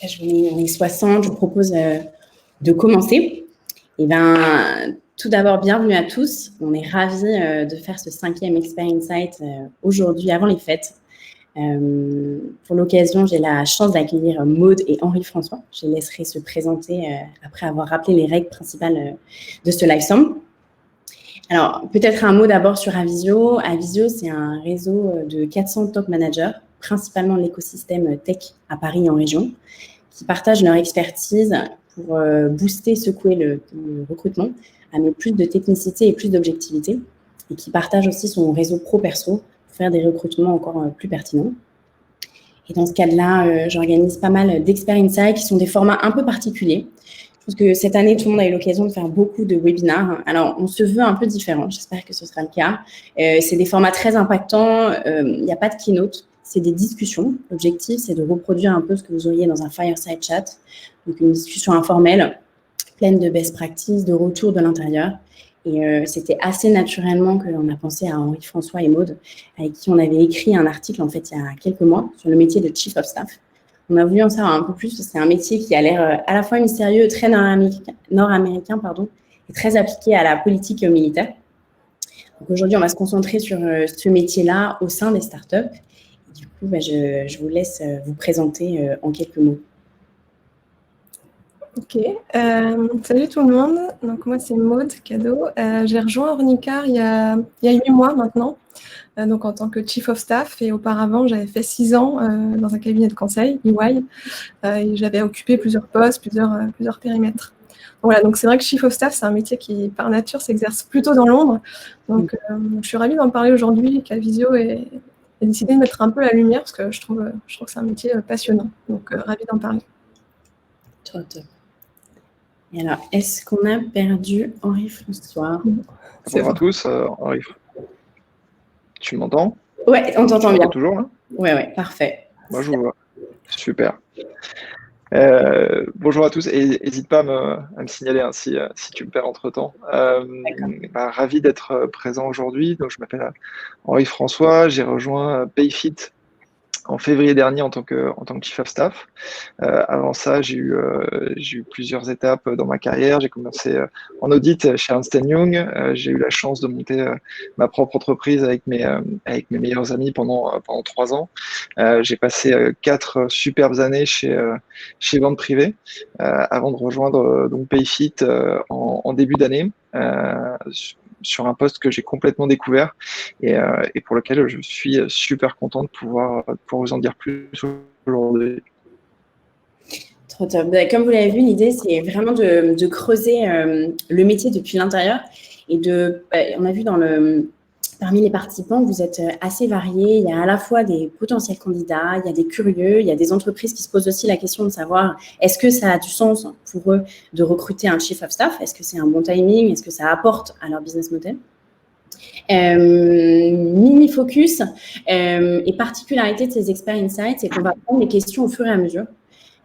On est 60, je vous propose de commencer. Et ben, tout d'abord, bienvenue à tous. On est ravis de faire ce 5e Expert Insight aujourd'hui, avant les fêtes. Pour l'occasion, j'ai la chance d'accueillir Maude et Henri-François. Je les laisserai se présenter après avoir rappelé les règles principales de ce livestorm. Alors, peut-être un mot d'abord sur Avisio. Avisio, c'est un réseau de 400 top managers, principalement de l'écosystème tech à Paris et en région, qui partagent leur expertise pour booster, secouer le recrutement, amener plus de technicité et plus d'objectivité, et qui partagent aussi son réseau pro-perso pour faire des recrutements encore plus pertinents. Et dans ce cadre-là, j'organise pas mal d'Expert Insight qui sont des formats un peu particuliers. Je pense que cette année, tout le monde a eu l'occasion de faire beaucoup de webinars. Alors, on se veut un peu différent. J'espère que ce sera le cas. C'est des formats très impactants. Il n'y a pas de keynote. C'est des discussions. L'objectif, c'est de reproduire un peu ce que vous auriez dans un fireside chat. Donc, une discussion informelle, pleine de best practices, de retours de l'intérieur. Et c'était assez naturellement qu'on a pensé à Henri-François et Maude, avec qui on avait écrit un article, en fait, il y a quelques mois, sur le métier de Chief of Staff. On a voulu en savoir un peu plus, parce que c'est un métier qui a l'air à la fois mystérieux, très nord-américain, et très appliqué à la politique militaire. Donc aujourd'hui, on va se concentrer sur ce métier-là au sein des startups. Et du coup, je vous laisse vous présenter en quelques mots. Ok, salut tout le monde. Donc moi c'est Maude Cadeau. J'ai rejoint Ornicar il y a 8 mois maintenant, donc en tant que Chief of Staff, et auparavant j'avais fait 6 ans dans un cabinet de conseil, EY, et j'avais occupé plusieurs postes, plusieurs périmètres. Voilà, donc c'est vrai que Chief of Staff c'est un métier qui par nature s'exerce plutôt dans l'ombre, donc je suis ravie d'en parler aujourd'hui, qu'Avisio ait décidé de mettre un peu la lumière, parce que je trouve que c'est un métier passionnant, donc ravie d'en parler. Top. Et alors, est-ce qu'on a perdu Henri-François? Bonjour à tous, Henri. Tu m'entends? Ouais, on t'entend bien. Toujours là? Ouais, parfait. Moi, je vous vois. Super. Bonjour à tous, et n'hésite pas à me signaler si tu me perds entre-temps. Ravi d'être présent aujourd'hui. Donc, je m'appelle Henri-François, j'ai rejoint Payfit en février dernier en tant que Chief of Staff. Avant ça, j'ai eu plusieurs étapes dans ma carrière. J'ai commencé en audit chez Ernst & Young. J'ai eu la chance de monter ma propre entreprise avec mes meilleurs amis pendant 3 ans. J'ai passé 4 superbes années chez Vente Privée avant de rejoindre donc Payfit en début d'année. Sur un poste que j'ai complètement découvert et pour lequel je suis super content de pouvoir vous en dire plus aujourd'hui. Trop top. Comme vous l'avez vu, l'idée, c'est vraiment de creuser le métier depuis l'intérieur. Et on a vu parmi les participants, vous êtes assez variés. Il y a à la fois des potentiels candidats, il y a des curieux, il y a des entreprises qui se posent aussi la question de savoir est-ce que ça a du sens pour eux de recruter un Chief of Staff? Est-ce que c'est un bon timing? Est-ce que ça apporte à leur business model? Mini focus et particularité de ces Expert Insights, c'est qu'on va prendre les questions au fur et à mesure.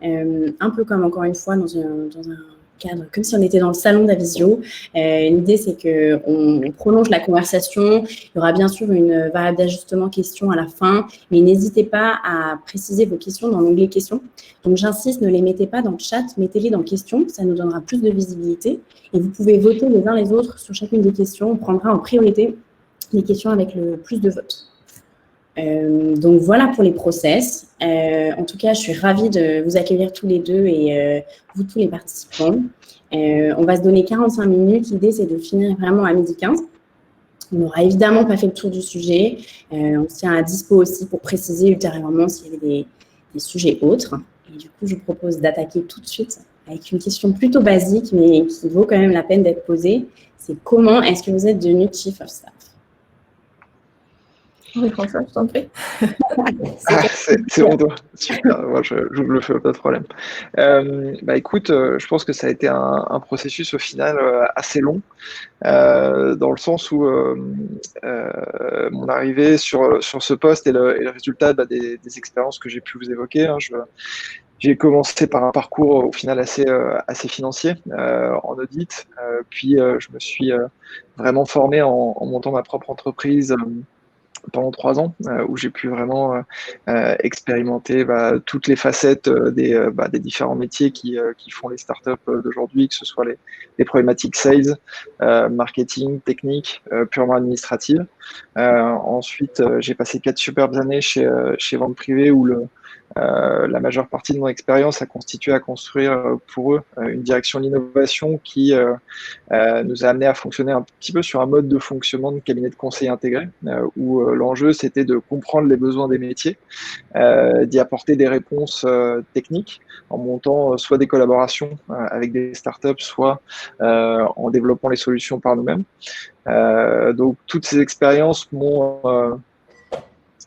Un peu comme, encore une fois, dans un cadre, comme si on était dans le salon d'Avisio. L'idée, c'est qu'on prolonge la conversation. Il y aura bien sûr une variable d'ajustement questions à la fin, mais n'hésitez pas à préciser vos questions dans l'onglet questions. Donc, j'insiste, ne les mettez pas dans le chat, mettez-les dans questions, ça nous donnera plus de visibilité. Et vous pouvez voter les uns les autres sur chacune des questions. On prendra en priorité les questions avec le plus de votes. Donc, voilà pour les process. En tout cas, je suis ravie de vous accueillir tous les deux et vous, tous les participants. On va se donner 45 minutes. L'idée, c'est de finir vraiment à 12h15. On n'aura évidemment pas fait le tour du sujet. On se tient à dispo aussi pour préciser ultérieurement s'il y avait des sujets autres. Et du coup, je vous propose d'attaquer tout de suite avec une question plutôt basique, mais qui vaut quand même la peine d'être posée. C'est comment est-ce que vous êtes devenu Chief of Staff? Oui, François, je t'en prie. C'est bon, toi. Super, moi, je le fais, pas de problème. Écoute, je pense que ça a été un processus au final assez long, dans le sens où mon arrivée sur ce poste et le résultat des expériences que j'ai pu vous évoquer, hein, j'ai commencé par un parcours au final assez financier en audit, puis je me suis vraiment formé en montant ma propre entreprise pendant 3 ans, où j'ai pu vraiment expérimenter toutes les facettes des différents métiers qui font les startups d'aujourd'hui, que ce soit les problématiques sales, marketing, technique, purement administrative. Ensuite, j'ai passé 4 superbes années chez Vente Privée où la majeure partie de mon expérience a constitué à construire pour eux une direction de l'innovation qui nous a amené à fonctionner un petit peu sur un mode de fonctionnement de cabinet de conseil intégré, où l'enjeu c'était de comprendre les besoins des métiers, d'y apporter des réponses techniques en montant soit des collaborations avec des startups, soit en développant les solutions par nous-mêmes. Donc toutes ces expériences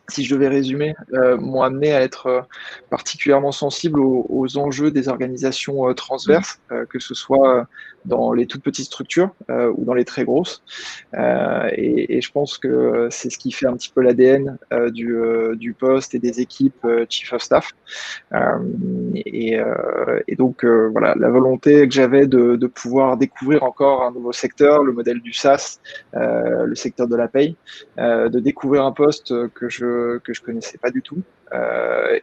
si je devais résumer, m'ont amené à être particulièrement sensible aux enjeux des organisations transverses, que ce soit dans les toutes petites structures ou dans les très grosses. Et je pense que c'est ce qui fait un petit peu l'ADN du poste et des équipes Chief of Staff. Et donc, voilà, la volonté que j'avais de pouvoir découvrir encore un nouveau secteur, le modèle du SaaS, le secteur de la paye, de découvrir un poste que je connaissais pas du tout,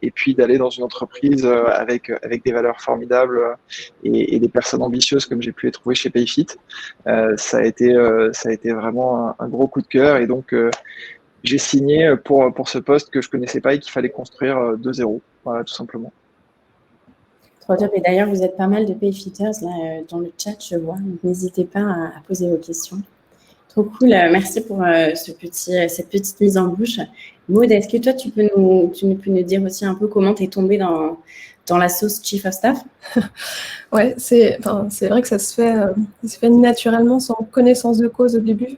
et puis d'aller dans une entreprise avec des valeurs formidables et des personnes ambitieuses comme j'ai pu les trouver chez Payfit. Ça a été vraiment un gros coup de cœur, et donc j'ai signé pour ce poste que je connaissais pas et qu'il fallait construire de zéro, voilà, tout simplement. Trop top. Et d'ailleurs, vous êtes pas mal de Payfitters là dans le chat, je vois. Donc, n'hésitez pas à poser vos questions. Trop cool. Merci pour cette petite mise en bouche. Maud, est-ce que toi, tu peux nous dire aussi un peu comment tu es tombée dans la sauce Chief of Staff? Ouais, c'est vrai que ça se fait naturellement, sans connaissance de cause au début.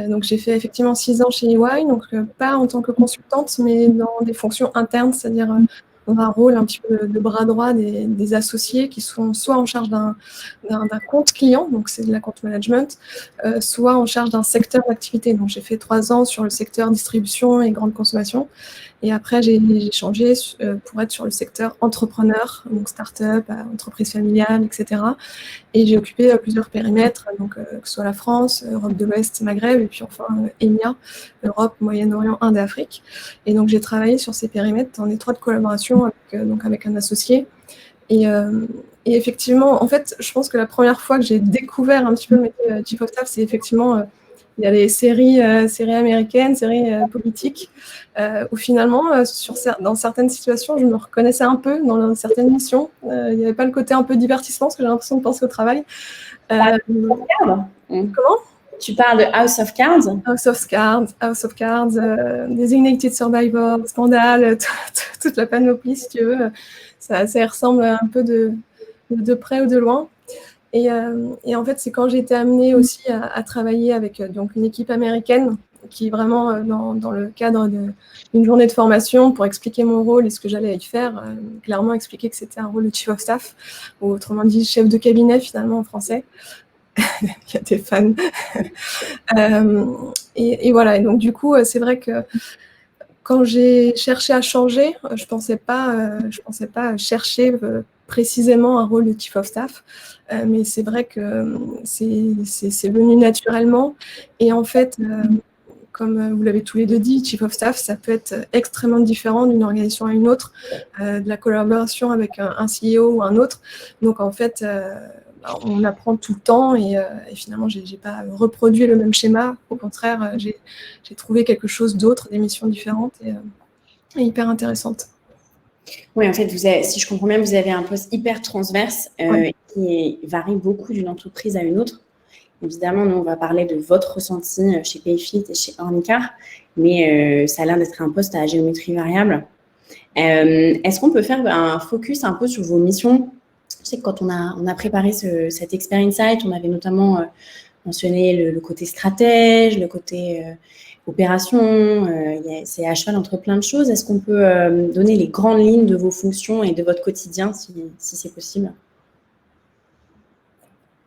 Donc, j'ai fait effectivement 6 ans chez EY, donc pas en tant que consultante, mais dans des fonctions internes, c'est-à-dire dans un rôle un petit peu de bras droit des associés qui sont soit en charge d'un compte client, donc c'est de la compte management, soit en charge d'un secteur d'activité. Donc, j'ai fait 3 ans sur le secteur distribution et grande consommation. Et après, j'ai changé pour être sur le secteur entrepreneur, donc start-up, entreprise familiale, etc. Et j'ai occupé plusieurs périmètres, donc que ce soit la France, Europe de l'Ouest, Maghreb, et puis enfin EMEA, Europe, Moyen-Orient, Inde et Afrique. Et donc j'ai travaillé sur ces périmètres en étroite collaboration avec un associé. Et effectivement, en fait, je pense que la première fois que j'ai découvert un petit peu le métier Chief of Staff, c'est effectivement il y a les séries américaines, séries politiques, où finalement, dans certaines situations, je me reconnaissais un peu dans certaines missions. Il n'y avait pas le côté un peu divertissement, parce que j'ai l'impression de penser au travail. Comment? Tu parles de House of Cards? House of Cards, Designated Survivor, Scandale, toute la panoplie, si tu veux. Ça ressemble un peu de près ou de loin. Et en fait, c'est quand j'ai été amenée aussi à travailler avec donc une équipe américaine qui vraiment, dans le cadre d'une journée de formation, pour expliquer mon rôle et ce que j'allais y faire, clairement expliquer que c'était un rôle de Chief of Staff, ou autrement dit chef de cabinet finalement en français. Il y a des fans. Et voilà, et donc du coup, c'est vrai que quand j'ai cherché à changer, je pensais pas chercher précisément un rôle de Chief of Staff, mais c'est vrai que c'est venu naturellement. Et en fait, comme vous l'avez tous les deux dit, Chief of Staff, ça peut être extrêmement différent d'une organisation à une autre, de la collaboration avec un CEO ou un autre. Donc en fait, on apprend tout le temps, et finalement, j'ai pas reproduit le même schéma. Au contraire, j'ai trouvé quelque chose d'autre, des missions différentes et hyper intéressantes. Oui, en fait, si je comprends bien, vous avez un poste hyper transverse qui varie beaucoup d'une entreprise à une autre. Évidemment, nous, on va parler de votre ressenti chez Payfit et chez Ornicar, mais ça a l'air d'être un poste à géométrie variable. Est-ce qu'on peut faire un focus un peu sur vos missions? Je sais que quand on a préparé cet Experience Site, on avait notamment mentionné le côté stratège, le côté opération, c'est à cheval entre plein de choses. Est-ce qu'on peut donner les grandes lignes de vos fonctions et de votre quotidien, si c'est possible?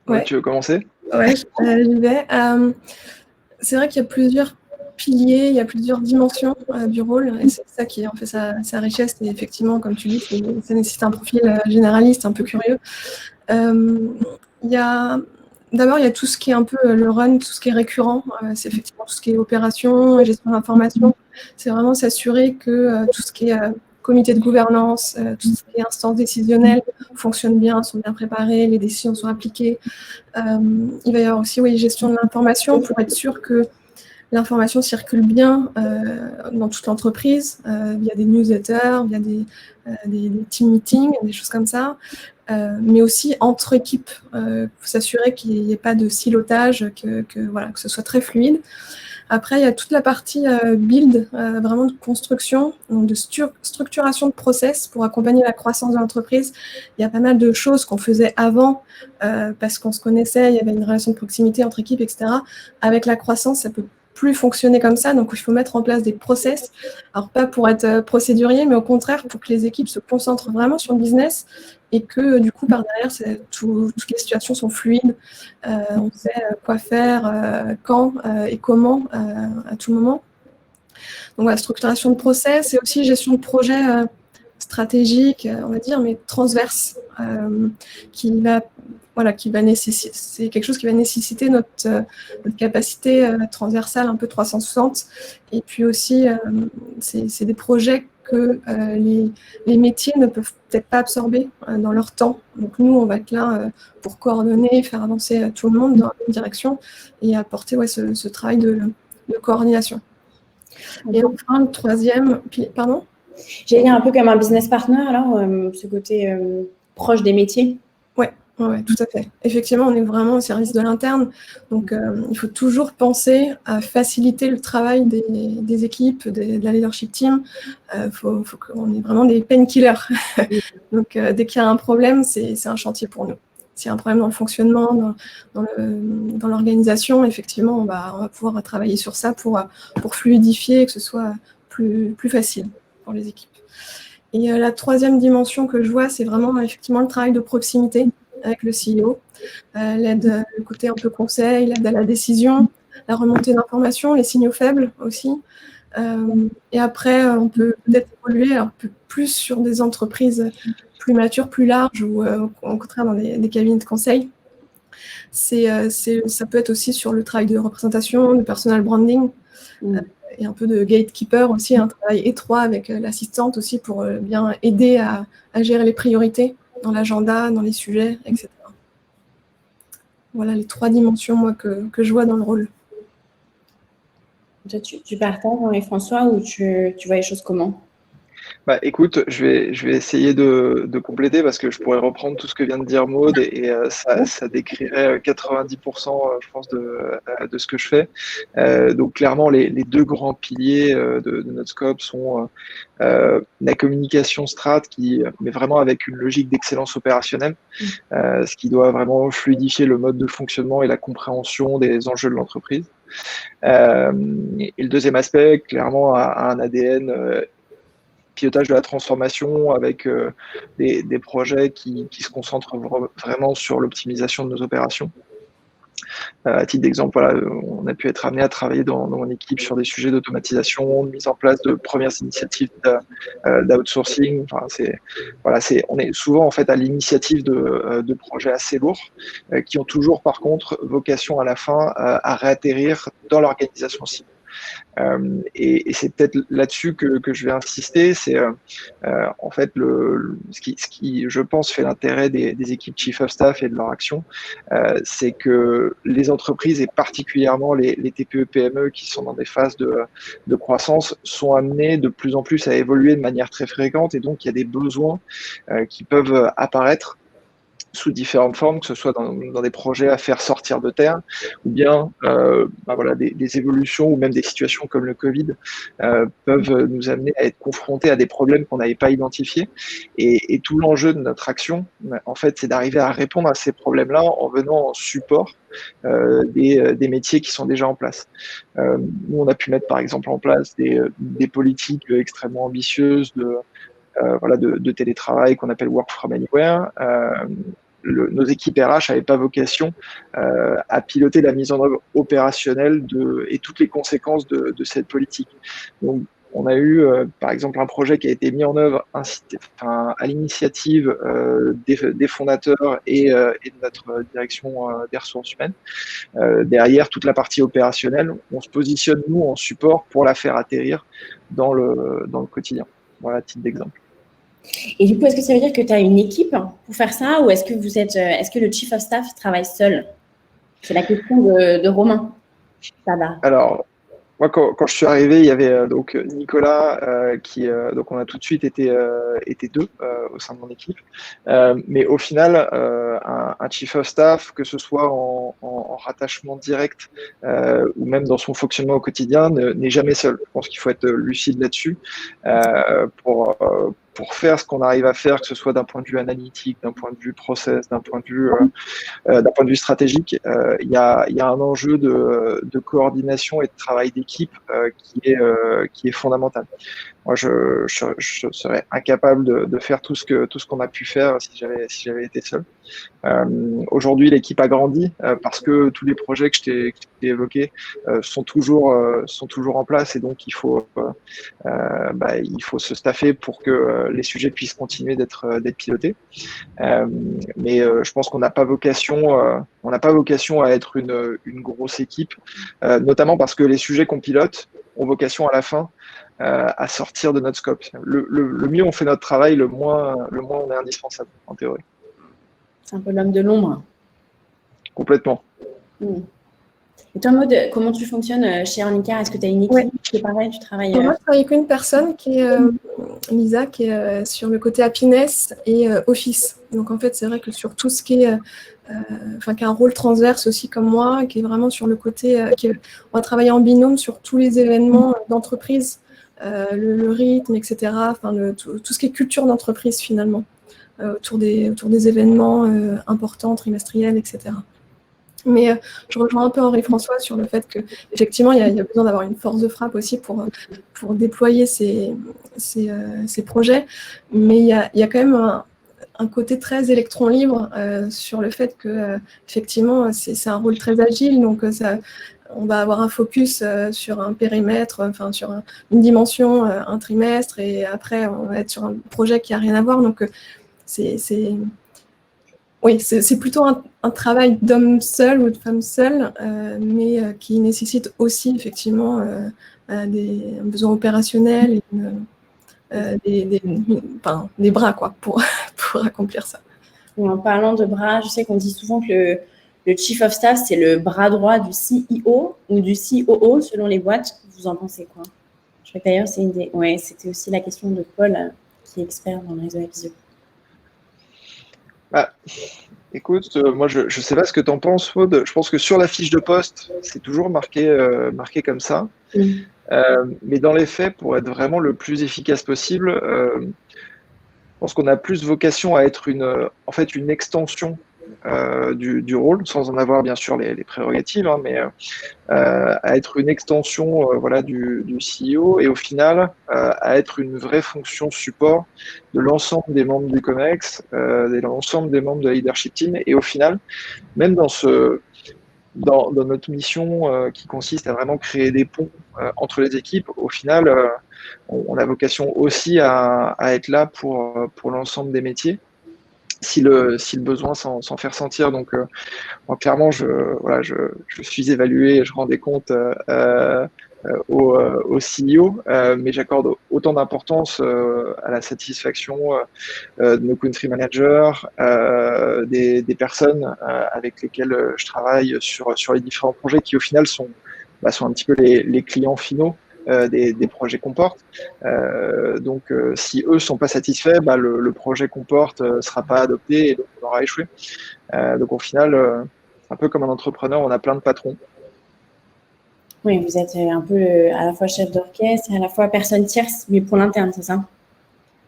Ouais. Tu veux commencer? Ouais, j'y vais. C'est vrai qu'il y a plusieurs piliers, il y a plusieurs dimensions du rôle, et c'est ça qui en fait sa richesse. Et effectivement, comme tu dis, ça nécessite un profil généraliste, un peu curieux. Il y a d'abord, il y a tout ce qui est un peu le run, tout ce qui est récurrent. C'est effectivement tout ce qui est opération, gestion d'information. C'est vraiment s'assurer que tout ce qui est comité de gouvernance, tout ce qui est instance décisionnelle fonctionne bien, sont bien préparées, les décisions sont appliquées. Il va y avoir aussi gestion de l'information pour être sûr que l'information circule bien dans toute l'entreprise, via des newsletters, via des team meetings, des choses comme ça, mais aussi entre équipes. Il faut s'assurer qu'il n'y ait pas de silotage, que ce soit très fluide. Après, il y a toute la partie build, vraiment de construction, donc de structuration de process pour accompagner la croissance de l'entreprise. Il y a pas mal de choses qu'on faisait avant parce qu'on se connaissait, il y avait une relation de proximité entre équipes, etc. Avec la croissance, ça peut plus fonctionner comme ça, donc il faut mettre en place des process, alors pas pour être procédurier, mais au contraire pour que les équipes se concentrent vraiment sur le business et que du coup par derrière toutes les situations sont fluides, on sait quoi faire, quand et comment à tout moment. Donc la structuration de process et aussi gestion de projet stratégique, on va dire, mais transverse, c'est quelque chose qui va nécessiter notre capacité transversale un peu 360. Et puis aussi, c'est des projets que les métiers ne peuvent peut-être pas absorber dans leur temps. Donc nous, on va être là pour coordonner, faire avancer tout le monde dans la même direction et apporter ce travail de coordination. Et enfin, le troisième, pardon ? J'allais dire un peu comme un business partner, alors, ce côté proche des métiers. Oui, tout à fait. Effectivement, on est vraiment au service de l'interne. Donc, il faut toujours penser à faciliter le travail des équipes, de la leadership team. Faut qu'on ait vraiment des painkillers. Donc, dès qu'il y a un problème, c'est un chantier pour nous. S'il y a un problème dans le fonctionnement, dans l'organisation, effectivement, on va pouvoir travailler sur ça pour fluidifier et que ce soit plus facile pour les équipes. Et la troisième dimension que je vois, c'est vraiment effectivement le travail de proximité avec le CEO, l'aide, le côté un peu conseil, l'aide à la décision, la remontée d'informations, les signaux faibles aussi. Et après, on peut peut-être évoluer un peu plus sur des entreprises plus matures, plus larges, ou au contraire dans des cabinets de conseil. Ça peut être aussi sur le travail de représentation, de personal branding, et un peu de gatekeeper aussi, un travail étroit avec l'assistante aussi pour bien aider à gérer les priorités dans l'agenda, dans les sujets, etc. Voilà les 3 dimensions, moi, que je vois dans le rôle. Toi, tu partages, Marie-François, ou tu vois les choses comment ? Écoute, je vais essayer de compléter parce que je pourrais reprendre tout ce que vient de dire Maud et ça décrirait 90%, je pense, de ce que je fais. Donc clairement, les 2 grands piliers de notre scope sont la communication strat, mais vraiment avec une logique d'excellence opérationnelle, ce qui doit vraiment fluidifier le mode de fonctionnement et la compréhension des enjeux de l'entreprise. Et le deuxième aspect, clairement, a un ADN pilotage de la transformation avec des projets qui se concentrent vraiment sur l'optimisation de nos opérations. À titre d'exemple, on a pu être amené à travailler dans mon équipe sur des sujets d'automatisation, de mise en place de premières initiatives d'outsourcing. On est souvent en fait à l'initiative de projets assez lourds qui ont toujours par contre vocation à la fin à réatterrir dans l'organisation cible. Et c'est peut-être là-dessus que je vais insister, c'est en fait ce qui, je pense, fait l'intérêt des équipes Chief of Staff et de leur action, c'est que les entreprises et particulièrement les TPE-PME qui sont dans des phases de croissance sont amenées de plus en plus à évoluer de manière très fréquente et donc il y a des besoins qui peuvent apparaître sous différentes formes, que ce soit dans des projets à faire sortir de terre, ou bien des évolutions ou même des situations comme le Covid peuvent nous amener à être confrontés à des problèmes qu'on n'avait pas identifiés. Et tout l'enjeu de notre action, en fait, c'est d'arriver à répondre à ces problèmes-là en venant en support des métiers qui sont déjà en place. Nous, on a pu mettre par exemple en place des politiques extrêmement ambitieuses de télétravail qu'on appelle Work from Anywhere. Nos équipes RH n'avaient pas vocation à piloter la mise en œuvre opérationnelle et toutes les conséquences de cette politique. Donc, On a eu, par exemple, un projet qui a été mis en œuvre à l'initiative des fondateurs et de notre direction des ressources humaines. Derrière, toute la partie opérationnelle, on se positionne, nous, en support pour la faire atterrir dans le quotidien. Voilà, titre d'exemple. Et du coup, est-ce que ça veut dire que tu as une équipe pour faire ça ou est-ce que le Chief of Staff travaille seul? C'est la question de Romain. Ça va. Alors, moi, quand je suis arrivé, il y avait donc Nicolas, donc on a tout de suite été deux au sein de mon équipe. Mais au final, un chief of staff, que ce soit en rattachement direct ou même dans son fonctionnement au quotidien, n'est jamais seul. Je pense qu'il faut être lucide là-dessus pour faire ce qu'on arrive à faire, que ce soit d'un point de vue analytique, d'un point de vue process, d'un point de vue stratégique. Il y a un enjeu de coordination et de travail d'équipe qui est fondamental. Moi, je serais incapable de faire tout ce qu'on a pu faire si j'avais été seul. Aujourd'hui, l'équipe a grandi parce que tous les projets que je t'ai évoqués sont toujours en place et donc il faut se staffer pour que les sujets puissent continuer d'être pilotés. Mais je pense qu'on n'a pas vocation à être une grosse équipe, notamment parce que les sujets qu'on pilote ont vocation à la fin à sortir de notre scope. Le mieux on fait notre travail, le moins on est indispensable, en théorie. C'est un peu l'homme de l'ombre. Complètement. Et toi, Maud, comment tu fonctionnes chez Ornicar? Est-ce que tu as une équipe qui est pareil? Tu travailles Moi, je travaille avec une personne qui est Lisa, qui est sur le côté happiness et office. Donc, en fait, c'est vrai que sur tout ce qui est, qui a un rôle transverse aussi comme moi, qui est vraiment sur le côté, on va travailler en binôme sur tous les événements d'entreprise, le rythme, etc. Tout ce qui est culture d'entreprise finalement, autour des événements importants, trimestriels, etc. Mais je rejoins un peu Henri François sur le fait qu'effectivement, il y a besoin d'avoir une force de frappe aussi pour déployer ces projets. Mais il y a quand même un côté très électron libre sur le fait que effectivement, c'est un rôle très agile. Donc, on va avoir un focus sur un périmètre, sur une dimension, un trimestre. Et après, on va être sur un projet qui n'a rien à voir. Donc, oui, c'est plutôt un travail d'homme seul ou de femme seule, mais qui nécessite aussi effectivement un besoin opérationnel et des bras quoi, pour accomplir ça. Et en parlant de bras, je sais qu'on dit souvent que le Chief of Staff, c'est le bras droit du CEO ou du COO selon les boîtes. Vous en pensez quoi? Je crois que d'ailleurs, c'était aussi la question de Paul, qui est expert dans le réseau Avisio. Écoute, moi je sais pas ce que tu en penses, Maud. Je pense que sur la fiche de poste, c'est toujours marqué comme ça. Mais dans les faits, pour être vraiment le plus efficace possible, je pense qu'on a plus vocation à être une extension du rôle, sans en avoir bien sûr les prérogatives, hein, mais à être une extension du CEO et au final à être une vraie fonction support de l'ensemble des membres du COMEX, de l'ensemble des membres de la leadership team et au final, même dans notre mission qui consiste à vraiment créer des ponts entre les équipes, au final, on a vocation aussi à être là pour l'ensemble des métiers. Si le besoin s'en fait ressentir. Donc, moi, clairement, je suis évalué, je rends des comptes au CEO, mais j'accorde autant d'importance à la satisfaction de nos country managers, des personnes avec lesquelles je travaille sur les différents projets qui, au final, sont un petit peu les clients finaux des projets qu'on porte. Donc, si eux ne sont pas satisfaits, le projet qu'on porte ne sera pas adopté et donc on aura échoué. Donc, au final, un peu comme un entrepreneur, on a plein de patrons. Oui, vous êtes un peu à la fois chef d'orchestre et à la fois personne tierce, mais pour l'interne, c'est ça?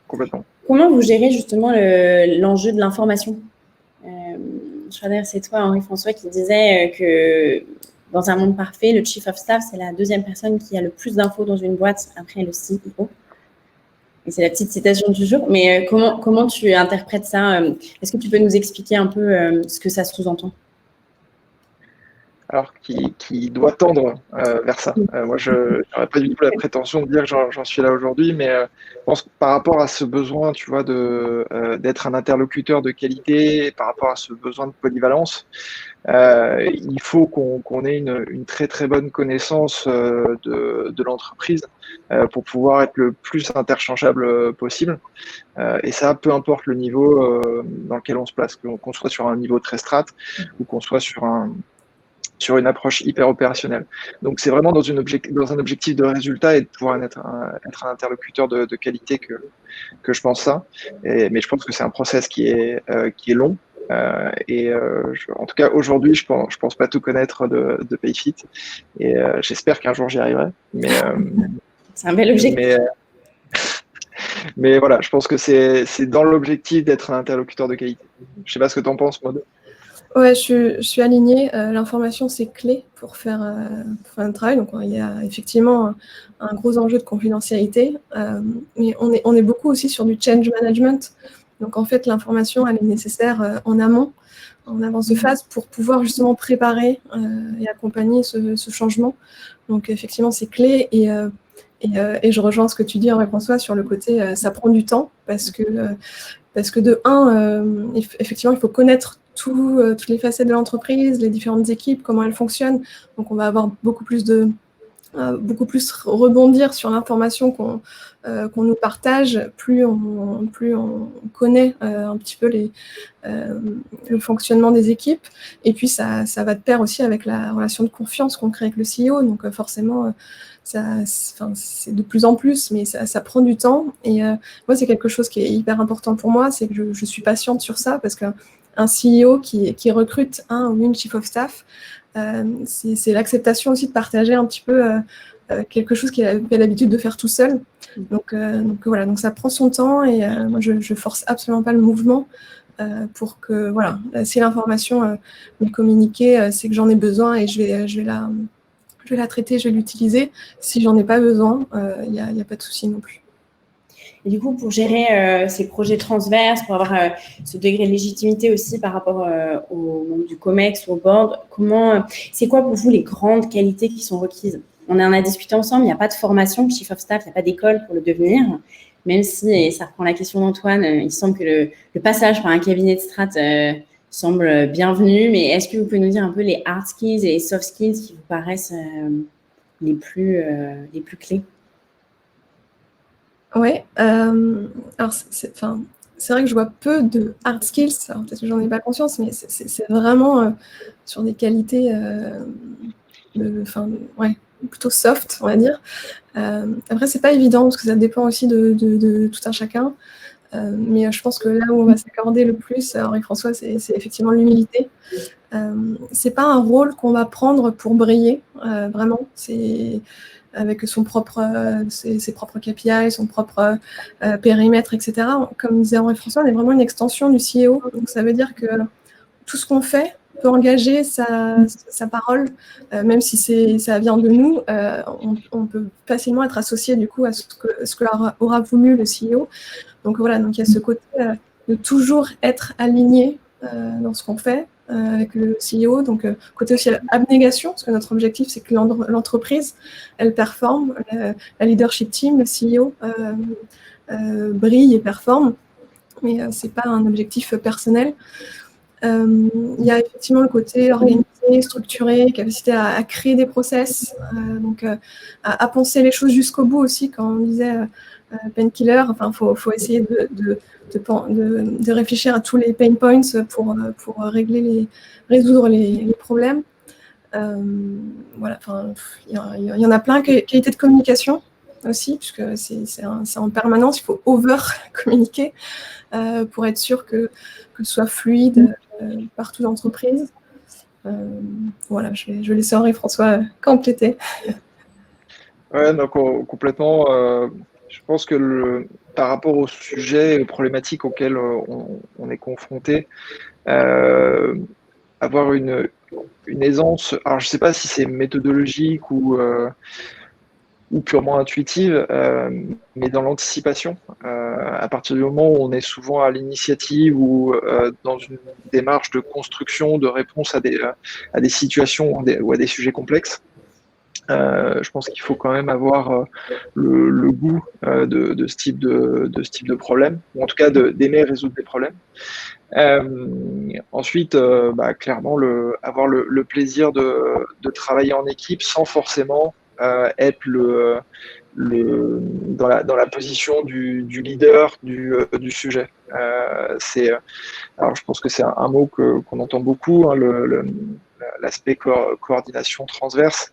Complètement. Comment vous gérez justement l'enjeu de l'information? Je crois d'ailleurs c'est toi, Henri François, qui disait que dans un monde parfait, le Chief of Staff, c'est la deuxième personne qui a le plus d'infos dans une boîte après le CEO. Et c'est la petite citation du jour. Mais comment tu interprètes ça? Est-ce que tu peux nous expliquer un peu ce que ça sous-entend? alors qui doit tendre vers ça. Moi, je n'aurais pas du tout la prétention de dire que j'en suis là aujourd'hui, mais je pense que par rapport à ce besoin, tu vois, d'être un interlocuteur de qualité, par rapport à ce besoin de polyvalence, il faut qu'on ait une très très bonne connaissance de l'entreprise pour pouvoir être le plus interchangeable possible. Et ça, peu importe le niveau dans lequel on se place, qu'on soit sur un niveau très strat ou qu'on soit sur une approche hyper opérationnelle. Donc c'est vraiment dans un objectif de résultat et de pouvoir être un interlocuteur de qualité que je pense ça. Mais je pense que c'est un process qui est long. En tout cas, aujourd'hui, je pense pas tout connaître de PayFit. Et j'espère qu'un jour j'y arriverai. C'est un bel objectif. Mais voilà, je pense que c'est dans l'objectif d'être un interlocuteur de qualité. Je sais pas ce que tu en penses, Maud. Ouais, je suis alignée. L'information, c'est clé pour faire un travail. Donc, il y a effectivement un gros enjeu de confidentialité. Mais on est beaucoup aussi sur du change management. Donc, en fait, l'information, elle est nécessaire en amont, en avance de phase, pour pouvoir justement préparer et accompagner ce changement. Donc, effectivement, c'est clé. Et je rejoins ce que tu dis, Henri-François, sur le côté, ça prend du temps parce que de un, effectivement, il faut connaître toutes les facettes de l'entreprise, les différentes équipes, comment elles fonctionnent. Donc, on va avoir beaucoup plus rebondir sur l'information qu'on nous partage, plus on connaît un petit peu le fonctionnement des équipes. Et puis, ça va de pair aussi avec la relation de confiance qu'on crée avec le CEO. Donc, forcément, c'est de plus en plus, mais ça prend du temps. Et moi, c'est quelque chose qui est hyper important pour moi, c'est que je suis patiente sur ça, parce qu'un CEO qui recrute un ou une chief of staff, c'est l'acceptation aussi de partager un petit peu quelque chose qu'il avait l'habitude de faire tout seul. Donc voilà, donc ça prend son temps, et moi je force absolument pas le mouvement pour que, voilà, si l'information me communiquée, c'est que j'en ai besoin, et je vais la traiter, je vais l'utiliser. Si j'en ai pas besoin, il n'y a pas de souci non plus. Et du coup, pour gérer ces projets transverses, pour avoir ce degré de légitimité aussi par rapport au monde du COMEX ou au board, c'est quoi pour vous les grandes qualités qui sont requises? On en a discuté ensemble, il n'y a pas de formation, chief of staff, il n'y a pas d'école pour le devenir, même si, et ça reprend la question d'Antoine, il semble que le passage par un cabinet de strat semble bienvenu, mais est-ce que vous pouvez nous dire un peu les hard skills et les soft skills qui vous paraissent les plus clés? Oui, alors c'est vrai que je vois peu de hard skills, alors peut-être que j'en ai pas conscience, mais c'est vraiment sur des qualités plutôt soft, on va dire. Après, c'est pas évident, parce que ça dépend aussi de tout un chacun, mais je pense que là où on va s'accorder le plus, Henri-François, c'est effectivement l'humilité. C'est pas un rôle qu'on va prendre pour briller, vraiment, c'est avec ses propres KPI, son propre périmètre, etc. Comme disait Henri-François, on est vraiment une extension du CEO. Donc, ça veut dire que tout ce qu'on fait peut engager sa parole, même si ça vient de nous. On peut facilement être associé, du coup, à ce que aura voulu le CEO. Donc, voilà, donc il y a ce côté de toujours être aligné dans ce qu'on fait avec le CEO, donc côté aussi abnégation, parce que notre objectif, c'est que l'entreprise, elle performe, la leadership team, le CEO brille et performe, mais c'est pas un objectif personnel. Il y a effectivement le côté organisé, structuré, capacité à créer des process, donc à penser les choses jusqu'au bout aussi. Quand on disait painkiller, enfin, faut essayer de réfléchir à tous les pain points pour résoudre les problèmes. Voilà, enfin, il y en a plein. Qualité de communication aussi, puisque c'est en permanence, il faut over-communiquer pour être sûr que ce soit fluide partout dans l'entreprise. Voilà, je vais laisser Henri-François compléter. Ouais, donc complètement. Je pense que par rapport au sujet et aux problématiques auxquelles on est confronté, avoir une aisance, alors je ne sais pas si c'est méthodologique ou ou purement intuitive, mais dans l'anticipation. À partir du moment où on est souvent à l'initiative ou dans une démarche de construction, de réponse à des situations ou à des sujets complexes, je pense qu'il faut quand même avoir le goût de ce type de problème, ou en tout cas d'aimer résoudre des problèmes. Ensuite, clairement, avoir le plaisir de travailler en équipe sans forcément être dans la position du leader du sujet. Alors, je pense que c'est un mot qu'on entend beaucoup, hein, l'aspect coordination transverse,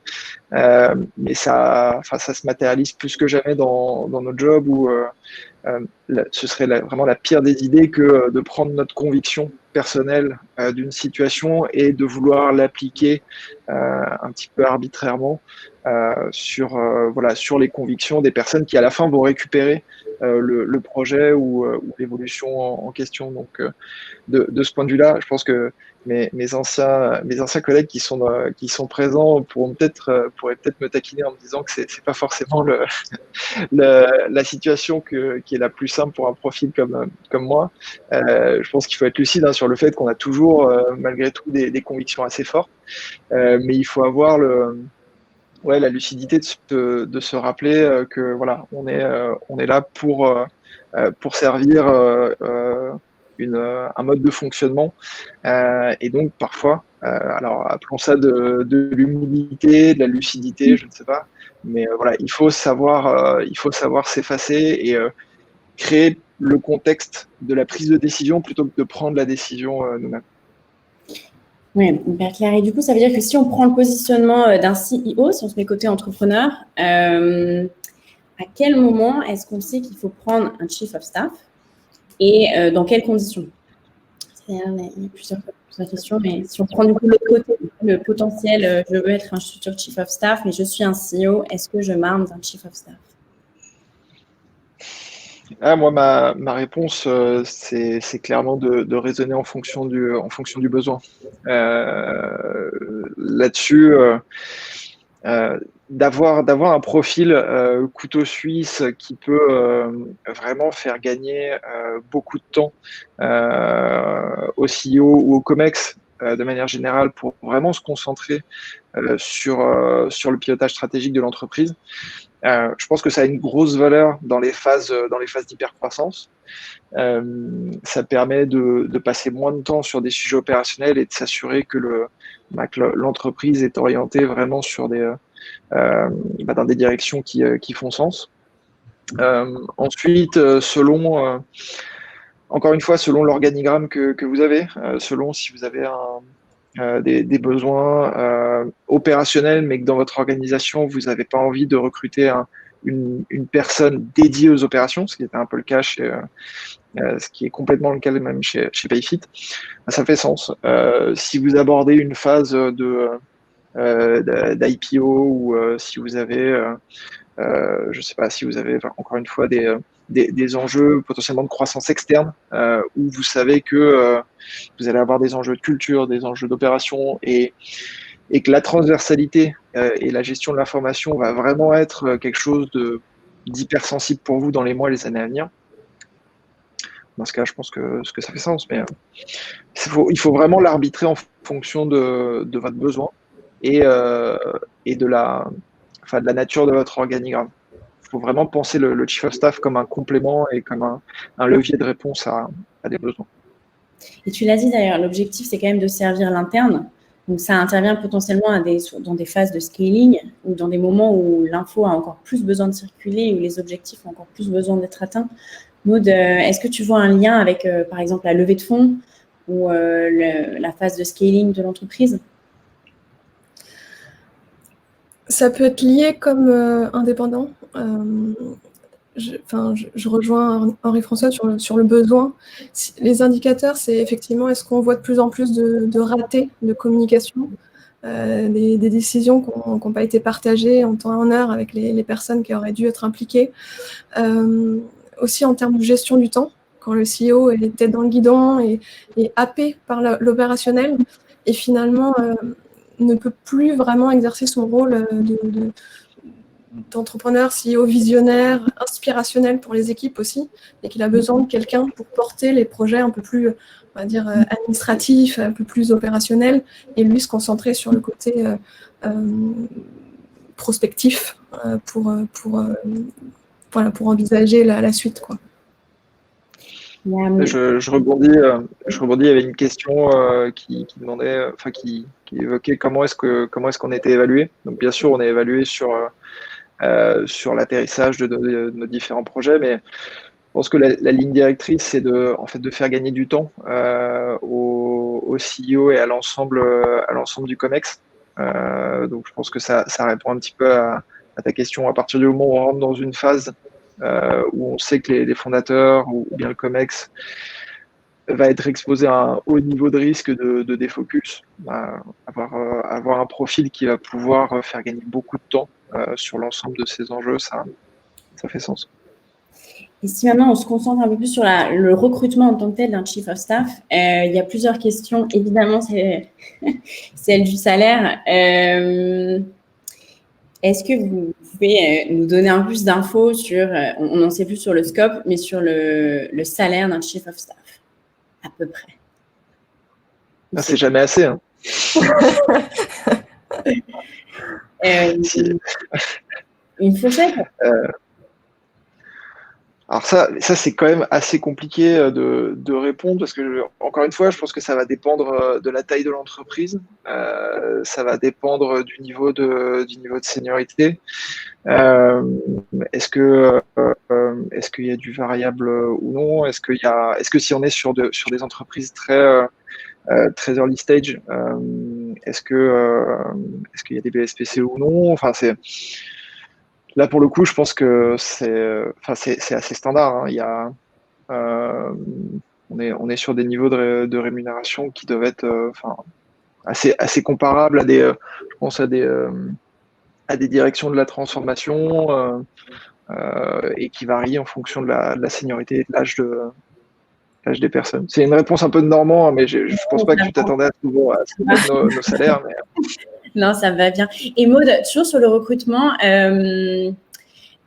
mais ça se matérialise plus que jamais dans notre job où ce serait vraiment la pire des idées que de prendre notre conviction personnelle d'une situation et de vouloir l'appliquer un petit peu arbitrairement sur les convictions des personnes qui à la fin vont récupérer le projet ou l'évolution en question. Donc de ce point de vue-là, je pense que mes anciens collègues qui sont présents pourraient peut-être me taquiner en me disant que c'est pas forcément la situation qui est la plus simple pour un profil comme moi. Je pense qu'il faut être lucide sur le fait qu'on a toujours, malgré tout, des convictions assez fortes. Mais il faut avoir la lucidité de se rappeler que voilà, on est là pour servir un mode de fonctionnement. Et donc parfois, alors appelons ça de l'humilité, de la lucidité, je ne sais pas, mais voilà, il faut savoir s'effacer et créer le contexte de la prise de décision plutôt que de prendre la décision nous-mêmes. Oui, hyper clair. Et du coup, ça veut dire que si on prend le positionnement d'un CEO, si on se met côté entrepreneur, à quel moment est-ce qu'on sait qu'il faut prendre un chief of staff et dans quelles conditions? Il y a plusieurs questions, mais si on prend du coup l'autre côté, le potentiel, je veux être un futur chief of staff, mais je suis un CEO, est-ce que je m'arme d'un chief of staff? Moi, ma réponse, c'est clairement de raisonner en fonction du besoin. Là-dessus, d'avoir un profil couteau suisse qui peut vraiment faire gagner beaucoup de temps au CEO ou au COMEX de manière générale pour vraiment se concentrer sur le pilotage stratégique de l'entreprise. Je pense que ça a une grosse valeur dans les phases d'hypercroissance. Ça permet de passer moins de temps sur des sujets opérationnels et de s'assurer que l'entreprise est orientée vraiment sur dans des directions qui font sens. Ensuite, encore une fois, selon l'organigramme que vous avez, selon si vous avez des besoins opérationnels, mais que dans votre organisation, vous n'avez pas envie de recruter une personne dédiée aux opérations, ce qui était un peu le cas ce qui est complètement le cas même chez Payfit, ça fait sens. Si vous abordez une phase d'IPO ou si vous avez, je sais pas, si vous avez encore une fois des enjeux potentiellement de croissance externe où vous savez que vous allez avoir des enjeux de culture, des enjeux d'opération et que la transversalité et la gestion de l'information va vraiment être quelque chose d'hypersensible pour vous dans les mois et les années à venir. Dans ce cas, je pense que ça fait sens, mais il faut vraiment l'arbitrer en fonction de votre besoin et de la nature de votre organigramme. Il faut vraiment penser le chief of staff comme un complément et comme un levier de réponse à des besoins. Et tu l'as dit d'ailleurs, l'objectif, c'est quand même de servir l'interne. Donc, ça intervient potentiellement dans des phases de scaling ou dans des moments où l'info a encore plus besoin de circuler, où les objectifs ont encore plus besoin d'être atteints. Maud, est-ce que tu vois un lien avec, par exemple, la levée de fonds ou la phase de scaling de l'entreprise? Ça peut être lié comme indépendant. Je rejoins Henri-François sur le besoin. Les indicateurs, c'est effectivement, est-ce qu'on voit de plus en plus de ratés de communication, des décisions qui n'ont pas été partagées en temps et en heure avec les personnes qui auraient dû être impliquées. Aussi en termes de gestion du temps, quand le CEO est tête dans le guidon et happé par l'opérationnel et finalement ne peut plus vraiment exercer son rôle d'entrepreneur, CEO visionnaire, inspirationnel pour les équipes aussi, et qu'il a besoin de quelqu'un pour porter les projets un peu plus, on va dire, administratifs, un peu plus opérationnels, et lui se concentrer sur le côté prospectif pour envisager la suite, quoi. Je rebondis, il y avait une question qui demandait, enfin qui évoquait comment est-ce qu'on était évalué. Donc bien sûr, on est évalué sur l'atterrissage de nos différents projets, mais je pense que la ligne directrice, c'est de faire gagner du temps au CEO et à l'ensemble du COMEX. Donc je pense que ça répond un petit peu à ta question. À partir du moment où on rentre dans une phase où on sait que les fondateurs ou bien le COMEX va être exposé à un haut niveau de risque de défocus, avoir un profil qui va pouvoir faire gagner beaucoup de temps sur l'ensemble de ces enjeux, ça fait sens. Et si maintenant on se concentre un peu plus sur le recrutement en tant que tel d'un Chief of Staff, il y a plusieurs questions. Évidemment, c'est celle du salaire. Est-ce que vous pouvez nous donner un peu plus d'infos sur, on en sait plus sur le scope, mais sur le salaire d'un Chief of Staff, à peu près? C'est jamais assez. Hein. Une fourchette. Alors ça c'est quand même assez compliqué de répondre parce que, encore une fois, je pense que ça va dépendre de la taille de l'entreprise, ça va dépendre du niveau de seniorité. Est-ce qu'il y a du variable ou non? Est-ce que si on est sur des entreprises très early stage, est-ce qu'il y a des BSPC ou non? Enfin, là, pour le coup, je pense que c'est assez standard. Hein. On est sur des niveaux de rémunération qui doivent être assez comparables à je pense à des directions de la transformation et qui varient en fonction de la seniorité et de l'âge des personnes. C'est une réponse un peu de Normand, hein, mais je ne pense pas que tu t'attendais à nos salaires. Mais... Non, ça va bien. Et Maud, toujours sur le recrutement, il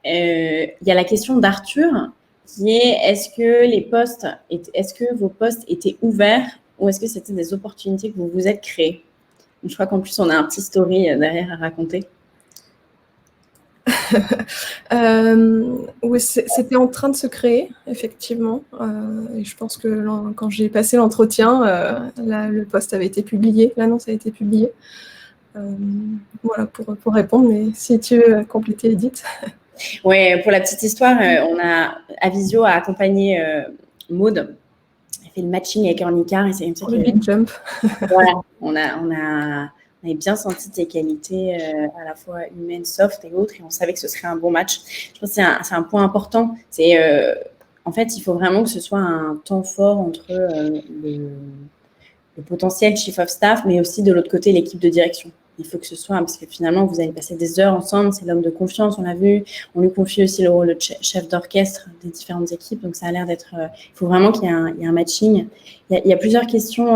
y a la question d'Arthur qui est est-ce que vos postes étaient ouverts ou est-ce que c'était des opportunités que vous vous êtes créées? Je crois qu'en plus, on a un petit story derrière à raconter. Oui, c'était en train de se créer, effectivement. Et je pense que quand j'ai passé l'entretien, le poste avait été publié, l'annonce a été publiée. Voilà, pour répondre, mais si tu veux compléter, Edith. Oui, pour la petite histoire, Avisio a accompagné Maud. Elle fait le matching avec Ornicar. Et c'est une le big jump. Voilà, on avait bien senti tes qualités à la fois humaines, soft et autres, et on savait que ce serait un bon match. Je pense que c'est un point important. En fait, il faut vraiment que ce soit un temps fort entre le potentiel chief of staff, mais aussi de l'autre côté, l'équipe de direction. Il faut que ce soit, parce que finalement, vous allez passer des heures ensemble, c'est l'homme de confiance, on l'a vu, on lui confie aussi le rôle de chef d'orchestre des différentes équipes, donc ça a l'air d'être... il faut vraiment qu'il y ait un matching. Il y a plusieurs questions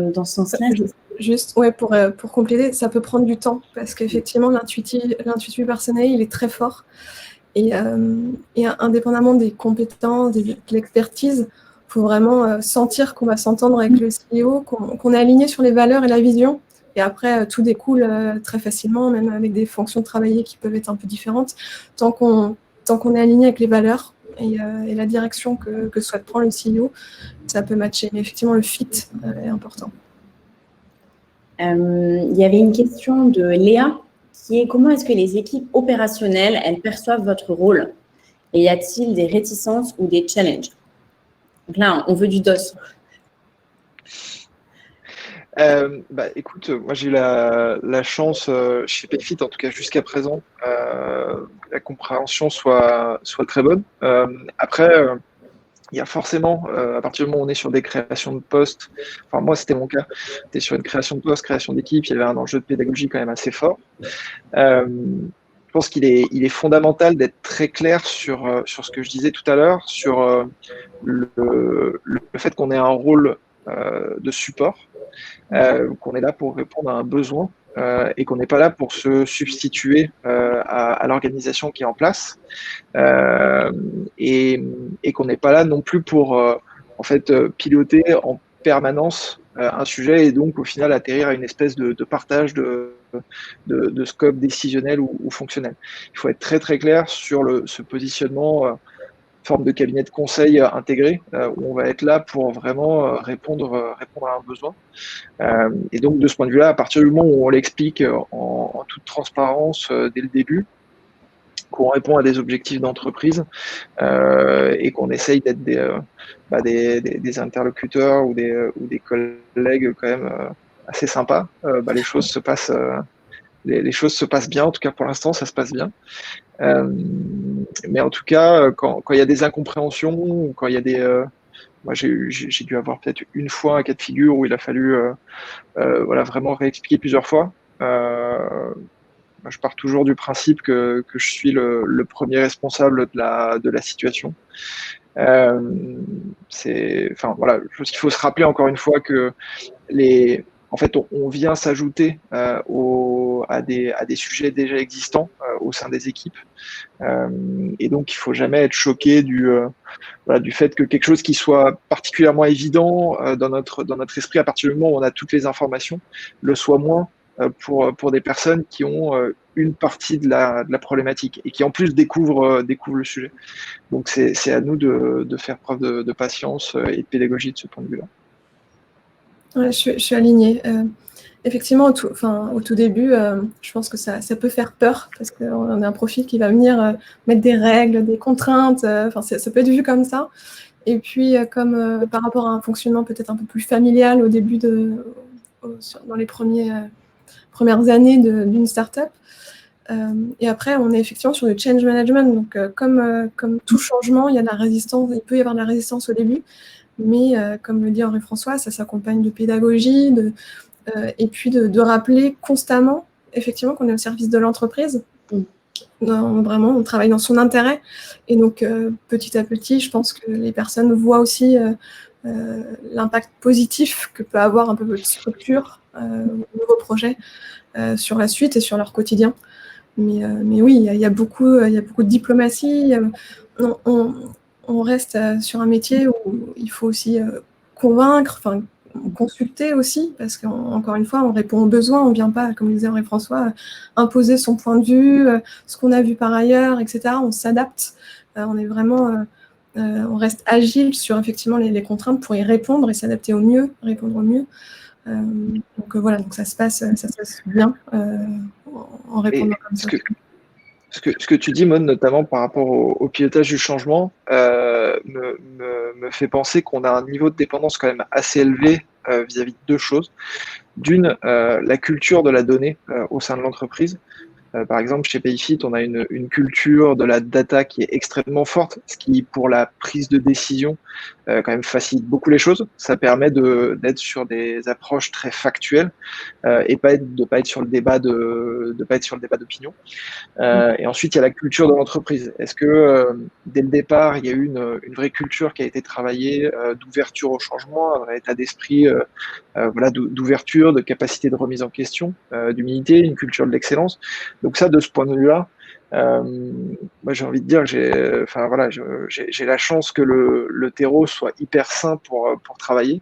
dans ce sens-là. Juste, ouais, pour compléter, ça peut prendre du temps, parce qu'effectivement, l'intuitif personnel, il est très fort. Et indépendamment des compétences, de l'expertise, il faut vraiment sentir qu'on va s'entendre avec le CEO, qu'on est aligné sur les valeurs et la vision. Et après, tout découle très facilement, même avec des fonctions de travailler qui peuvent être un peu différentes. Tant qu'on est aligné avec les valeurs et la direction que souhaite prendre le CEO, ça peut matcher. Mais effectivement, le fit est important. Il y avait une question de Léa qui est comment est-ce que les équipes opérationnelles, elles perçoivent votre rôle? Et y a-t-il des réticences ou des challenges? Donc là, on veut du DOS. Écoute, moi j'ai eu la chance chez Payfit, en tout cas jusqu'à présent, que la compréhension soit très bonne. Après, il y a forcément, à partir du moment où on est sur des créations de postes, enfin moi c'était mon cas, c'était sur une création de poste, création d'équipe, il y avait un enjeu de pédagogie quand même assez fort. Je pense qu'il est fondamental d'être très clair sur ce que je disais tout à l'heure, sur le fait qu'on ait un rôle de support, qu'on est là pour répondre à un besoin et qu'on n'est pas là pour se substituer à l'organisation qui est en place, et qu'on n'est pas là non plus pour en fait piloter en permanence un sujet et donc au final atterrir à une espèce de partage de scope décisionnel ou fonctionnel. Il faut être très très clair sur ce positionnement forme de cabinet de conseil intégré où on va être là pour vraiment répondre à un besoin. Et donc de ce point de vue-là, à partir du moment où on l'explique en toute transparence dès le début, qu'on répond à des objectifs d'entreprise et qu'on essaye d'être des interlocuteurs ou des collègues quand même assez sympas, les choses se passent les choses se passent bien. En tout cas pour l'instant ça se passe bien. Mais en tout cas quand il y a des incompréhensions ou quand il y a des moi j'ai dû avoir peut-être une fois un cas de figure où il a fallu voilà vraiment réexpliquer plusieurs fois. Je pars toujours du principe que je suis le premier responsable de la situation. Enfin voilà, je pense qu'il faut se rappeler encore une fois que en fait, on vient s'ajouter à des sujets déjà existants au sein des équipes. Et donc, il faut jamais être choqué du fait que quelque chose qui soit particulièrement évident dans notre esprit à partir du moment où on a toutes les informations, le soit moins pour des personnes qui ont une partie de la problématique et qui en plus découvrent le sujet. Donc, c'est à nous de faire preuve de patience et de pédagogie de ce point de vue-là. Ouais, je suis alignée. Effectivement, au tout début, je pense que ça peut faire peur parce qu'on a un profil qui va venir mettre des règles, des contraintes. Ça peut être vu comme ça. Et puis, comme par rapport à un fonctionnement peut-être un peu plus familial au début dans les premières années d'une startup. Et après, on est effectivement sur le change management. Donc, comme tout changement, il y a de la résistance. Il peut y avoir de la résistance au début. Mais comme le dit Henri-François, ça s'accompagne de pédagogie, et puis de rappeler constamment, effectivement, qu'on est au service de l'entreprise. Vraiment, on travaille dans son intérêt. Et donc, petit à petit, je pense que les personnes voient aussi l'impact positif que peut avoir un peu de structure, nouveau projet, sur la suite et sur leur quotidien. Mais oui, il y a beaucoup de diplomatie. On reste sur un métier où il faut aussi convaincre, consulter aussi, parce qu'encore une fois, on répond aux besoins, on ne vient pas, comme disait Henri-François, imposer son point de vue, ce qu'on a vu par ailleurs, etc. On s'adapte, on est vraiment, on reste agile sur effectivement les contraintes pour y répondre et s'adapter au mieux, répondre au mieux. Donc voilà, donc ça se passe bien en répondant comme ça. Ce que tu dis, Maud, notamment par rapport au pilotage du changement, me fait penser qu'on a un niveau de dépendance quand même assez élevé vis-à-vis de deux choses. D'une, la culture de la donnée au sein de l'entreprise. Par exemple, chez Payfit, on a une culture de la data qui est extrêmement forte, ce qui, pour la prise de décision, quand même facilite beaucoup les choses. Ça permet d'être sur des approches très factuelles et de pas être sur le débat d'opinion. Et ensuite, il y a la culture de l'entreprise. Est-ce que dès le départ, il y a eu une vraie culture qui a été travaillée d'ouverture au changement, un vrai état d'esprit voilà, d'ouverture, de capacité de remise en question, d'humilité, une culture de l'excellence. Donc ça, de ce point de vue-là, moi j'ai envie de dire que j'ai la chance que le terreau soit hyper sain pour travailler.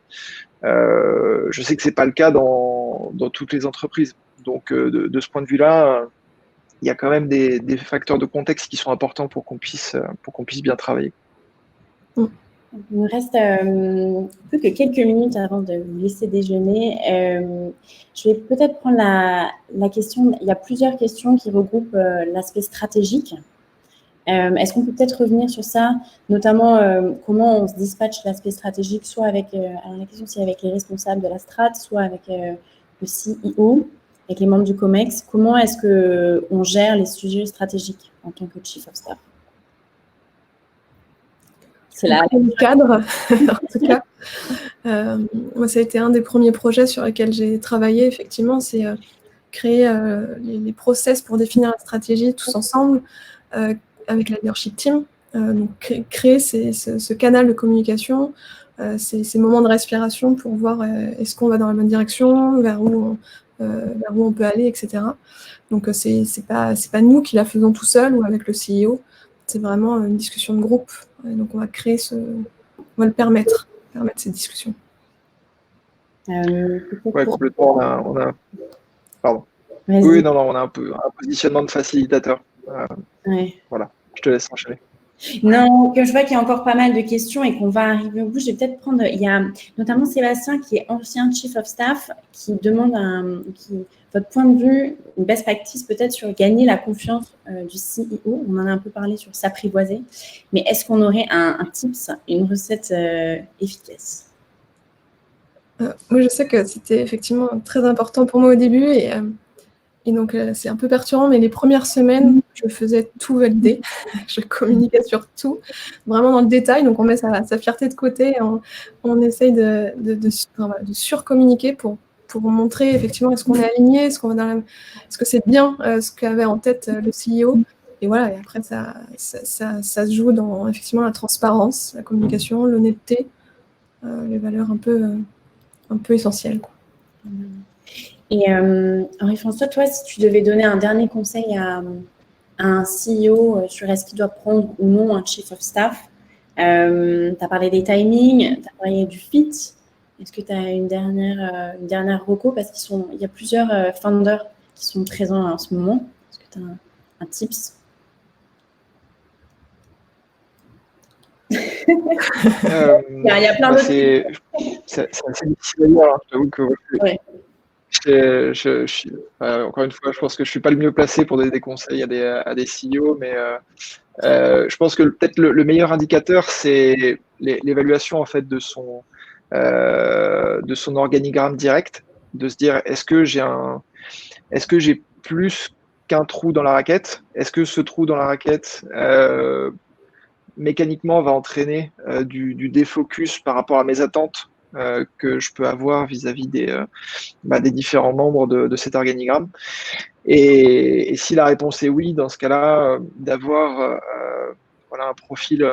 Je sais que c'est pas le cas dans toutes les entreprises. Donc de ce point de vue-là, il y a quand même des facteurs de contexte qui sont importants pour qu'on puisse bien travailler. Il nous reste plus que quelques minutes avant de vous laisser déjeuner. Je vais peut-être prendre la question. Il y a plusieurs questions qui regroupent l'aspect stratégique. Est-ce qu'on peut peut-être revenir sur ça, notamment comment on se dispatche l'aspect stratégique, soit avec, alors la question c'est avec les responsables de la strat, soit avec le CEO, avec les membres du COMEX. Comment est-ce qu'on gère les sujets stratégiques en tant que Chief of Staff? C'est là le cadre, en tout cas. Moi, ça a été un des premiers projets sur lesquels j'ai travaillé, effectivement, c'est créer les process pour définir la stratégie tous ensemble avec la leadership team. Donc, créer ce canal de communication, ces moments de respiration pour voir est-ce qu'on va dans la bonne direction, vers où vers où on peut aller, etc. Donc, c'est pas nous qui la faisons tout seul ou avec le CEO. C'est vraiment une discussion de groupe. Et donc, on va le permettre ces discussions. Ouais, complètement. Pardon. Oui, non, on a un positionnement de facilitateur. Voilà, je te laisse enchaîner. Non, que je vois qu'il y a encore pas mal de questions et qu'on va arriver au bout. Je vais peut-être prendre. Il y a notamment Sébastien qui est ancien Chief of Staff qui demande votre point de vue, une best practice peut-être sur gagner la confiance du CEO. On en a un peu parlé sur s'apprivoiser, mais est-ce qu'on aurait un tips, une recette efficace? Moi, je sais que c'était effectivement très important pour moi au début et donc, c'est un peu perturbant, mais les premières semaines, je faisais tout valider. Je communiquais sur tout, vraiment dans le détail. Donc, on met sa fierté de côté et on essaye de surcommuniquer pour montrer effectivement est-ce qu'on est aligné, est-ce que c'est bien ce qu'avait en tête le CEO. Et voilà, et après, ça se joue dans effectivement la transparence, la communication, l'honnêteté, les valeurs un peu essentielles, quoi. Et Henri-François, toi, si tu devais donner un dernier conseil à un CEO sur est-ce qu'il doit prendre ou non un Chief of Staff, tu as parlé des timings, tu as parlé du fit. Est-ce que tu as une dernière reco? Parce qu'il y a plusieurs founders qui sont présents en ce moment. Est-ce que tu as un tips? Il y a plein d'autres. C'est assez difficile à dire. Je t'avoue que encore une fois, je pense que je suis pas le mieux placé pour donner des conseils à des CEO, mais je pense que peut-être le meilleur indicateur, c'est l'évaluation en fait de son organigramme direct, de se dire est-ce que j'ai plus qu'un trou dans la raquette? Est-ce que ce trou dans la raquette mécaniquement va entraîner du défocus par rapport à mes attentes que je peux avoir vis-à-vis des différents membres de cet organigramme. Et si la réponse est oui, dans ce cas-là, d'avoir un profil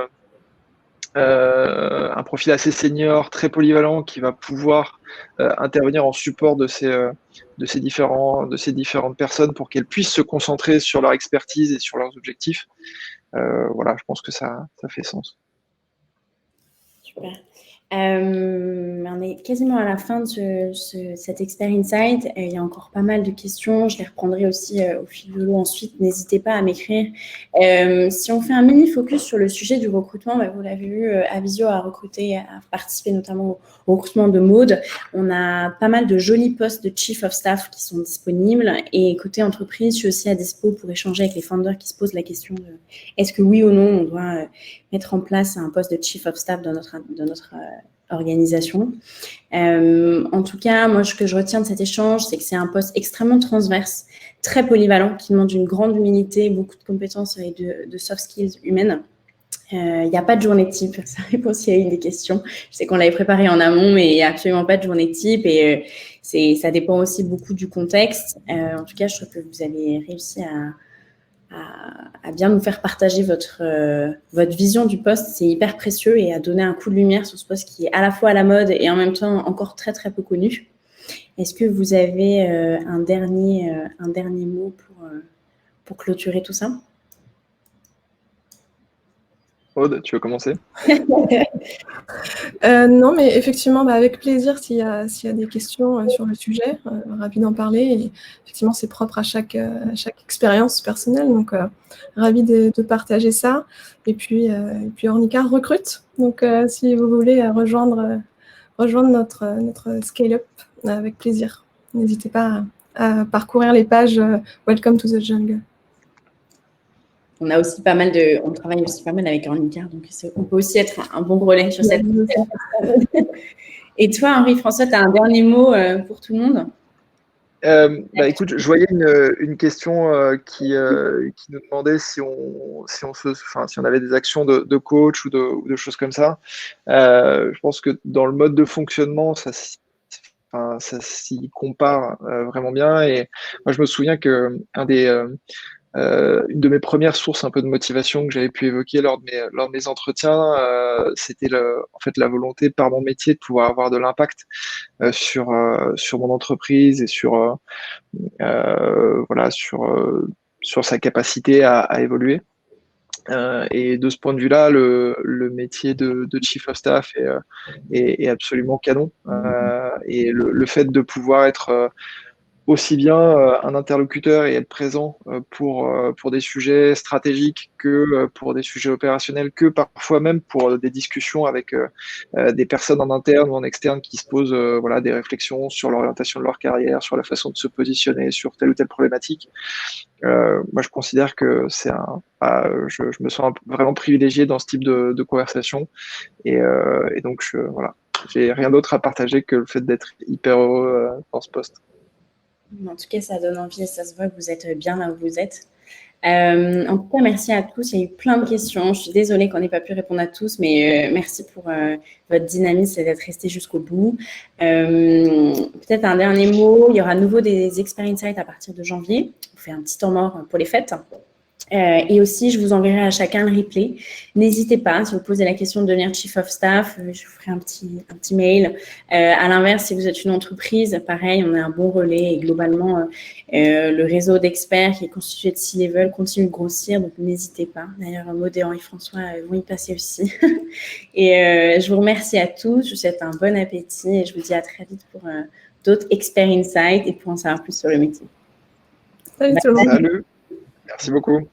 assez senior, très polyvalent, qui va pouvoir intervenir en support de ces différentes personnes pour qu'elles puissent se concentrer sur leur expertise et sur leurs objectifs. Je pense que ça fait sens. Super. On est quasiment à la fin de cet Expert Insight. Il y a encore pas mal de questions. Je les reprendrai aussi au fil de l'eau ensuite. N'hésitez pas à m'écrire. Si on fait un mini focus sur le sujet du recrutement, vous l'avez vu, Avisio a participé notamment au recrutement de Maud. On a pas mal de jolis postes de Chief of Staff qui sont disponibles. Et côté entreprise, je suis aussi à dispo pour échanger avec les founders qui se posent la question de est-ce que oui ou non on doit mettre en place un poste de Chief of Staff dans notre organisation. En tout cas, moi, ce que je retiens de cet échange, c'est que c'est un poste extrêmement transverse, très polyvalent, qui demande une grande humilité, beaucoup de compétences et de soft skills humaines. Il n'y a pas de journée type, ça répond s'il y a eu des questions. Je sais qu'on l'avait préparé en amont, mais il n'y a absolument pas de journée type et ça dépend aussi beaucoup du contexte. En tout cas, je trouve que vous avez réussi à bien nous faire partager votre vision du poste. C'est hyper précieux et à donner un coup de lumière sur ce poste qui est à la fois à la mode et en même temps encore très, très peu connu. Est-ce que vous avez un dernier mot pour clôturer tout ça? Aude, tu veux commencer? Non, mais effectivement, avec plaisir, s'il y a des questions sur le sujet, ravi d'en parler. Et effectivement, c'est propre à chaque expérience personnelle, donc ravi de partager ça. Et puis Ornicar recrute, donc si vous voulez rejoindre notre scale-up, avec plaisir. N'hésitez pas à parcourir les pages Welcome to the Jungle. On travaille aussi pas mal avec Ornicar, donc on peut aussi être un bon relais sur cette. Et toi, Henri-François, tu as un dernier mot pour tout le monde? Écoute, je voyais une question qui nous demandait si on avait des actions de coach ou de choses comme ça. Je pense que dans le mode de fonctionnement, ça s'y compare vraiment bien. Et moi, je me souviens que une de mes premières sources un peu de motivation que j'avais pu évoquer lors de mes entretiens, c'était en fait la volonté par mon métier de pouvoir avoir de l'impact sur mon entreprise et voilà, sur sa capacité à évoluer. Et de ce point de vue-là, le métier de Chief of Staff est absolument canon. Et le fait de pouvoir être aussi bien un interlocuteur et être présent pour des sujets stratégiques que pour des sujets opérationnels, que parfois même pour des discussions avec des personnes en interne ou en externe qui se posent voilà, des réflexions sur l'orientation de leur carrière, sur la façon de se positionner sur telle ou telle problématique. Moi, je considère que je me sens vraiment privilégié dans ce type de conversation. Et donc, voilà, j'ai rien d'autre à partager que le fait d'être hyper heureux dans ce poste. En tout cas, ça donne envie et ça se voit que vous êtes bien là où vous êtes. En tout cas, merci à tous. Il y a eu plein de questions. Je suis désolée qu'on n'ait pas pu répondre à tous, mais merci pour votre dynamisme et d'être resté jusqu'au bout. Peut-être un dernier mot. Il y aura à nouveau des Expert Insights à partir de janvier. On fait un petit temps mort pour les fêtes. Et aussi, je vous enverrai à chacun le replay. N'hésitez pas, si vous posez la question de devenir Chief of Staff, je vous ferai un petit mail. À l'inverse, si vous êtes une entreprise, pareil, on a un bon relais et globalement, le réseau d'experts qui est constitué de C-level continue de grossir, donc n'hésitez pas. D'ailleurs, Maud et Henri-François vont y passer aussi. Et je vous remercie à tous, je vous souhaite un bon appétit et je vous dis à très vite pour d'autres Expert Insights et pour en savoir plus sur le métier. Salut tout le monde. Salut, merci beaucoup.